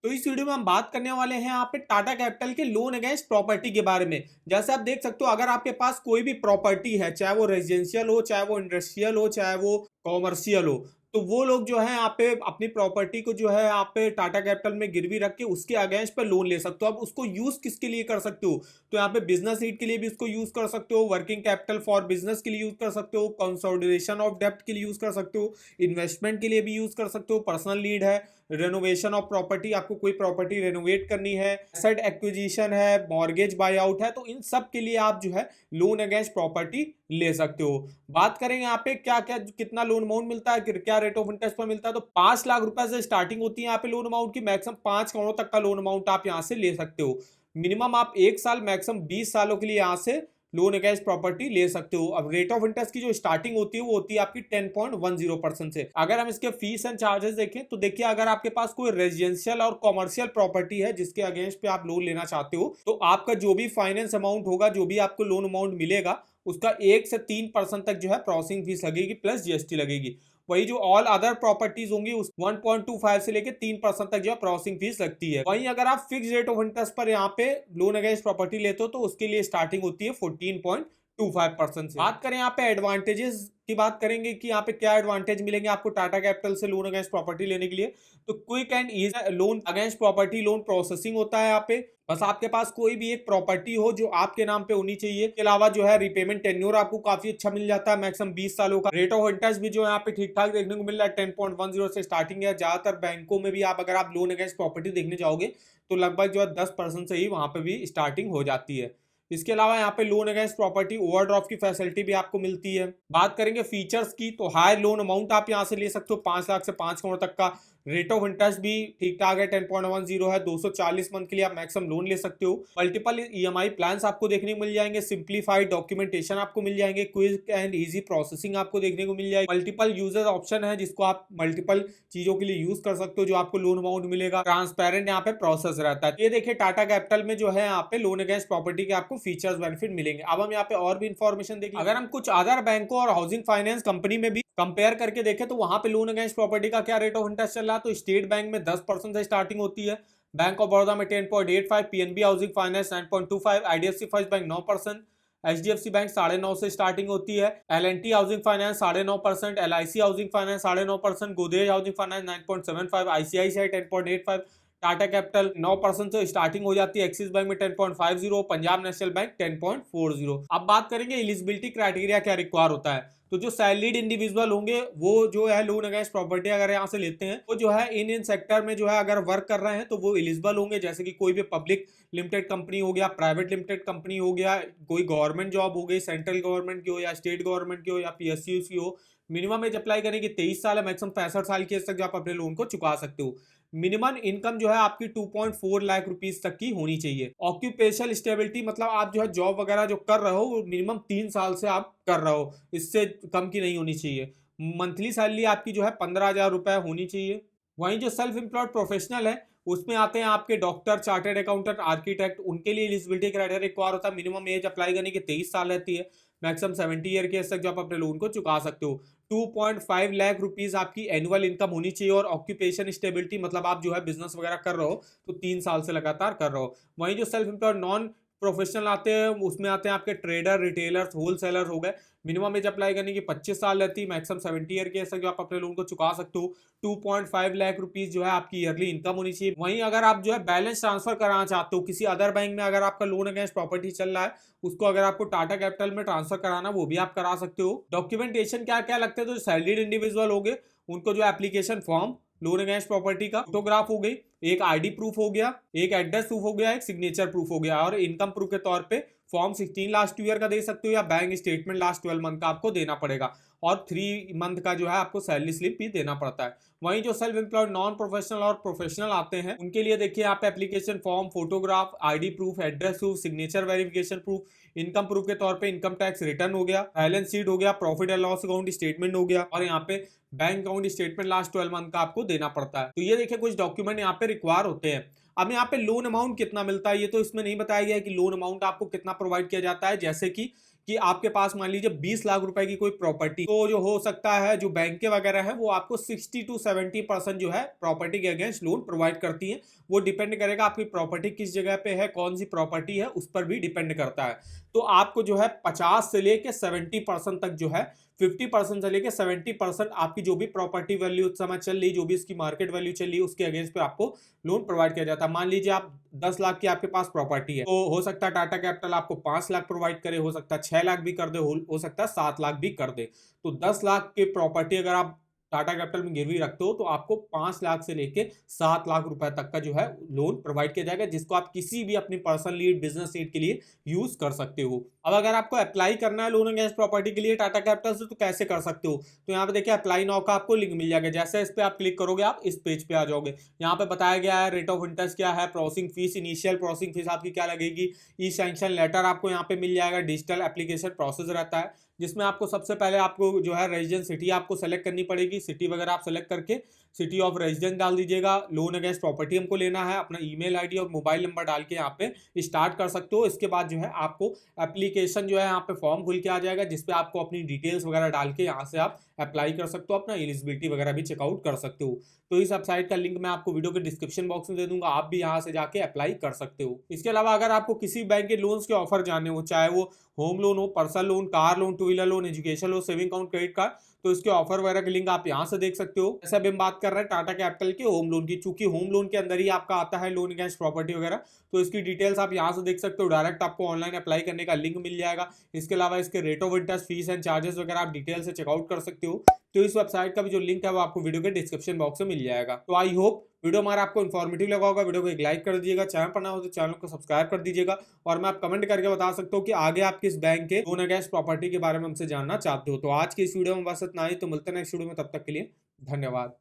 तो इस वीडियो में हम बात करने वाले हैं यहाँ पे टाटा कैपिटल के लोन अगेंस्ट प्रॉपर्टी के बारे में। जैसे आप देख सकते हो, अगर आपके पास कोई भी प्रॉपर्टी है, चाहे वो रेजिडेंशियल हो, चाहे वो इंडस्ट्रियल हो, चाहे वो कॉमर्शियल हो, तो वो लोग जो है यहाँ पे अपनी प्रॉपर्टी को जो है यहाँ पे टाटा कैपिटल में गिरवी रख के उसके अगेंस्ट पे लोन ले सकते हो। अब उसको यूज किसके लिए कर सकते हो? तो यहाँ पे बिजनेस नीड के लिए भी उसको यूज कर सकते हो, वर्किंग कैपिटल फॉर बिजनेस के लिए यूज कर सकते हो, कंसोलिडेशन ऑफ डेप्ट के लिए यूज कर सकते हो, इन्वेस्टमेंट के लिए भी यूज कर सकते हो, पर्सनल नीड है, रेनोवेशन ऑफ प्रॉपर्टी, आपको कोई प्रॉपर्टी रेनोवेट करनी है, एसेट एक्विजिशन है, मॉर्गेज बाय आउट है, तो इन सब के लिए आप जो है लोन अगेंस्ट प्रॉपर्टी ले सकते हो। बात करेंगे यहाँ पे क्या क्या कितना लोन अमाउंट मिलता है, क्या रेट ऑफ इंटरेस्ट पर मिलता है, तो 5 लाख रुपए से स्टार्टिंग होती है यहाँ पे लोन अमाउंट की। मैक्सिमम 5 करोड़ तक का लोन अमाउंट आप यहाँ से ले सकते हो। मिनिमम आप 1 साल, मैक्सिमम 20 सालों के लिए यहाँ से लोन अगेंस्ट प्रॉपर्टी ले सकते हो। अब रेट ऑफ इंटरेस्ट की जो स्टार्टिंग होती है वो होती है आपकी 10.10% से। अगर हम इसके फीस एंड चार्जेस देखें तो देखिए, अगर आपके पास कोई रेजिडेंशियल और कॉमर्शियल प्रॉपर्टी है जिसके अगेंस्ट पे आप लोन लेना चाहते हो, तो आपका जो भी फाइनेंस अमाउंट होगा, जो भी आपको लोन अमाउंट मिलेगा, उसका 1 से 3% तक जो है प्रोसेसिंग फीस लगेगी प्लस जीएसटी लगेगी। वही जो ऑल अदर प्रॉपर्टीज होंगी उस 1.25 से लेके 3% तक जो है प्रोसेसिंग फीस लगती है। वहीं अगर आप फिक्स रेट ऑफ इंटरेस्ट पर यहाँ पे लोन अगेंस्ट प्रॉपर्टी लेते हो तो उसके लिए स्टार्टिंग होती है 14.25% से। बात करें यहाँ पे एडवांटेजेस की, बात करेंगे कि यहाँ पे क्या एडवांटेज मिलेंगे आपको टाटा कैपिटल से लोन अगेंस्ट प्रॉपर्टी लेने के लिए। तो quick and easy loan against property loan processing होता है यहाँ पे। बस आपके पास कोई भी एक प्रॉपर्टी हो जो आपके नाम पे होनी चाहिए। इसके अलावा जो है रिपेमेंट टेन्योर आपको काफी अच्छा मिल जाता है, मैक्सिमम 20 सालों का। रेट ऑफ इंटरेस्ट भी जो है यहाँ पे ठीक ठाक देखने को मिल रहा है, 10.10 से स्टार्टिंग है। ज्यादातर बैंकों में भी आप अगर आप लोन अगेंस्ट प्रॉपर्टी देखने जाओगे तो लगभग जो है 10% से ही वहां पे भी स्टार्टिंग हो जाती है। इसके अलावा यहाँ पे लोन अगेंस्ट प्रॉपर्टी ओवरड्राफ्ट की फैसिलिटी भी आपको मिलती है। बात करेंगे फीचर्स की, तो हाई लोन अमाउंट आप यहाँ से ले सकते हो 5 लाख से 5 करोड़ तक का। रेट ऑफ इंटरेस्ट भी ठीक ठाक है, 10.10 है। 240 मंथ के लिए आप मैक्सिमम लोन ले सकते हो। मल्टीपल ईएमआई प्लान्स आपको देखने को मिल जाएंगे, सिंप्लीफाइड डॉक्यूमेंटेशन आपको मिल जाएंगे, क्विक एंड इजी प्रोसेसिंग आपको देखने को मिल जाएगी। मल्टीपल यूजर ऑप्शन है जिसको आप मल्टीपल चीजों के लिए यूज कर सकते हो जो आपको लोन अमाउंट मिलेगा। ट्रांसपेरेंट यहाँ पे प्रोसेस रहता है। ये देखिए टाटा कैपिटल में जो है यहाँ पे लोन अगेंस्ट प्रॉपर्टी के आपको फीचर्स बेनिफिट मिलेंगे। अब हम यहाँ पे और भी इंफॉर्मेशन देखें, अगर हम कुछ अदर बैंकों और हाउसिंग फाइनेंस कंपनी में भी कंपेयर करके देखें तो वहां पे लोन अगेंस्ट प्रॉपर्टी का क्या रेट ऑफ इंटरेस्ट चल रहा है। तो स्टेट बैंक में 10% से स्टार्टिंग होती है, बैंक ऑफ बड़ौदा में 10.85, PNB housing finance 9.25, IDFC first bank 9%, HDFC bank 9.5 से स्टार्टिंग होती है, LNT housing finance 9.5%, LIC housing finance 9.5%, Godrej housing finance 9.75, ICICI 10.85, Tata capital 9% से स्टार्टिंग हो जाती है, एक्सिस बैंक में 10.50, पंजाब नेशनल बैंक 10.40। अब बात करेंगे एलिजिबिलिटी क्राइटेरिया क्या रिक्वायर होता है। तो जो सैलरीड इंडिविजुअल होंगे वो जो है लोन अगेंस्ट प्रॉपर्टी अगर यहाँ से लेते हैं वो जो है इन सेक्टर में जो है अगर वर्क कर रहे हैं तो वो एलिजिबल होंगे। जैसे कि कोई भी पब्लिक लिमिटेड कंपनी हो गया, प्राइवेट लिमिटेड कंपनी हो गया, कोई गवर्नमेंट जॉब हो गई, सेंट्रल गवर्नमेंट की हो या स्टेट गवर्नमेंट की हो या पीएसयू की हो। मिनिमम एज अप्लाई करने की 23 साल है, मैक्सिमम 65 साल की एज तक जो आप अपने लोन को चुका सकते हो। मिनिमम इनकम जो है आपकी 2.4 लाख रुपीस तक की होनी चाहिए। ऑक्यूपेशनल स्टेबिलिटी मतलब आप जो है जॉब वगैरह जो कर रहे हो वो मिनिमम 3 साल से आप कर रहे हो, इससे कम की नहीं होनी चाहिए। मंथली सैलरी आपकी जो है 15,000 रुपए होनी चाहिए। वहीं जो सेल्फ एम्प्लॉयड प्रोफेशनल है उसमें आते हैं आपके डॉक्टर, चार्टर्ड अकाउंटेंट, आर्किटेक्ट, उनके लिए एलिजिबिलिटी क्राइटेरिया रिक्वायर होता है। मिनिमम एज अप्लाई करने की 23 साल रहती है, मैक्सिमम 70 ईयर के एज तक जो आप अपने लोन को चुका सकते हो। 2.5 लाख रुपीज आपकी एनुअल इनकम होनी चाहिए। और ऑक्यूपेशन स्टेबिलिटी मतलब आप जो है बिजनेस वगैरह कर रहे हो तो 3 साल से लगातार कर रहे हो। वहीं जो सेल्फ एम्प्लॉयड नॉन प्रोफेशनल आते हैं उसमें आते हैं आपके ट्रेडर, रिटेलर्स, होलसेलर हो गए। मिनिमम एज अप्लाई करने की 25 साल रहती है, मैक्सिमम 70 ईयर के एज तक जो आप अपने लोन को चुका सकते हो। 2.5 लाख रुपीज जो है आपकी ईयरली इनकम होनी चाहिए। वहीं अगर आप जो है बैलेंस ट्रांसफर कराना चाहते हो किसी अदर बैंक में, अगर आपका लोन अगेंस्ट प्रॉपर्टी चल रहा है उसको अगर आपको टाटा कैपिटल में ट्रांसफर कराना वो भी आप करा सकते हो। डॉक्यूमेंटेशन क्या क्या लगते हैं, तो सैलरीड इंडिविजुअल हो गए उनको जो application form loan against property का, फोटोग्राफ हो गई, एक आईडी प्रूफ हो गया, एक एड्रेस प्रूफ हो गया, एक सिग्नेचर प्रूफ हो गया, और इनकम प्रूफ के तौर पे फॉर्म 16 लास्ट ईयर का दे सकते हो या बैंक स्टेटमेंट लास्ट 12 मंथ का आपको देना पड़ेगा, और 3 मंथ का जो है आपको सैलरी स्लिप भी देना पड़ता है। वहीं जो सेल्फ एम्प्लॉयड नॉन प्रोफेशनल और प्रोफेशनल आते हैं उनके लिए देखिए यहाँ पे application form, photograph, ID proof, address proof, signature verification proof, income proof के तौर पे इनकम टैक्स रिटर्न हो गया, बैलेंस शीट हो गया, profit and loss account statement हो गया, और यहाँ पे bank account statement last 12 month का आपको देना पड़ता है। तो ये देखिए कुछ डॉक्यूमेंट यहाँ पे रिक्वायर होते हैं। अब यहाँ पे लोन अमाउंट कितना मिलता है ये तो इसमें नहीं बताया गया है कि लोन अमाउंट आपको कितना प्रोवाइड किया जाता है। जैसे कि कि आपके पास मान लीजिए 20 लाख रुपए की कोई प्रॉपर्टी, तो जो हो सकता है जो बैंक वगैरह है वो आपको 60 to 70% जो है प्रॉपर्टी के अगेंस्ट लोन प्रोवाइड करती है। वो डिपेंड करेगा आपकी प्रॉपर्टी किस जगह पे है, कौन सी प्रॉपर्टी है, उस पर भी डिपेंड करता है। तो आपको जो है 50 से लेके 70% तक जो है, 50% से लेके 70% आपकी जो भी प्रॉपर्टी वैल्यू उस समय चल रही, जो भी इसकी मार्केट वैल्यू चल रही है, उसके अगेंस्ट पे आपको लोन प्रोवाइड किया जाता है। मान लीजिए आप 10 लाख की आपके पास प्रॉपर्टी है, तो हो सकता है टाटा कैपिटल आपको 5 लाख प्रोवाइड करे, हो सकता है 6 लाख भी कर दे, हो सकता है 7 लाख भी कर दे। तो 10 लाख की प्रॉपर्टी अगर आप टाटा कैपिटल में गिरवी रखते हो तो आपको 5 लाख से लेके 7 लाख रुपए तक का जो है लोन प्रोवाइड किया जाएगा, जिसको आप किसी भी अपनी पर्सनल नीड, बिजनेस नीड के लिए यूज कर सकते हो। अब अगर आपको अप्लाई करना है लोन अगेंस्ट प्रॉपर्टी के लिए टाटा कैपिटल से, तो कैसे कर सकते हो? तो यहाँ पे देखिए अप्लाई नाउ का आपको लिंक मिल जाएगा। जैसे इस पे आप क्लिक करोगे आप इस पेज पे आ जाओगे। यहाँ पे बताया गया है रेट ऑफ इंटरेस्ट क्या है, processing fees, initial processing fees आपकी क्या लगेगी, ई सैंक्शन लेटर आपको यहाँ पे मिल जाएगा। डिजिटल एप्लीकेशन प्रोसेस रहता है, जिसमें आपको सबसे पहले आपको जो है रेजिडेंस सिटी आपको सेलेक्ट करनी पड़ेगी। सिटी वगैरह आप सेलेक्ट करके सिटी ऑफ रेजिडेंस डाल दीजिएगा। लोन अगेंस्ट प्रॉपर्टी हमको लेना है, अपना ईमेल आईडी और मोबाइल नंबर डाल के यहाँ पे स्टार्ट कर सकते हो। इसके बाद जो है आपको एप्लीकेशन जो है यहाँ पे फॉर्म खुल के आ जाएगा, जिसपे आपको अपनी डिटेल्स वगैरह डाल के यहाँ से आप अप्लाई कर सकते हो, अपना एलिजिबिलिटी वगैरह भी चेकआउट कर सकते हो। तो इस वेबसाइट का लिंक मैं आपको वीडियो के डिस्क्रिप्शन बॉक्स में दे दूंगा, आप भी यहाँ से जाके अप्लाई कर सकते हो। इसके अलावा अगर आपको किसी बैंक के लोन्स के ऑफर जानने हो, चाहे वो होम लोन हो, personal loan, car loan, two wheeler loan, education loan, saving account, credit card, तो इसके ऑफर वगैरह की लिंक आप यहाँ से देख सकते हो। जैसे अभी हम बात कर रहे हैं टाटा कैपिटल के होम लोन की, चूंकि होम लोन के अंदर ही आपका आता है लोन अगेंस्ट प्रॉपर्टी वगैरह, तो इसकी डिटेल्स आप यहाँ से देख सकते हो। डायरेक्ट आपको ऑनलाइन अप्लाई करने का लिंक मिल जाएगा। इसके अलावा इसके rate of interest, fees and charges वगैरह आप डिटेल से चेकआउट कर सकते हो। तो इस वेबसाइट का भी जो लिंक है वो आपको वीडियो के डिस्क्रिप्शन बॉक्स में मिल जाएगा। तो आई होप वीडियो हमारा आपको इन्फॉर्मेटिव लगा होगा। वीडियो को एक लाइक कर दीजिएगा, चैनल पर ना हो तो चैनल को सब्सक्राइब कर दीजिएगा, और मैं आप कमेंट करके बता सकता हूँ कि आगे आप किस बैंक के लोन अगेंस्ट प्रॉपर्टी के बारे में हमसे जानना चाहते हो। तो आज की इस वीडियो में बस इतना ही, तो मिलते हैं नेक्स्ट वीडियो में, तब तक के लिए धन्यवाद।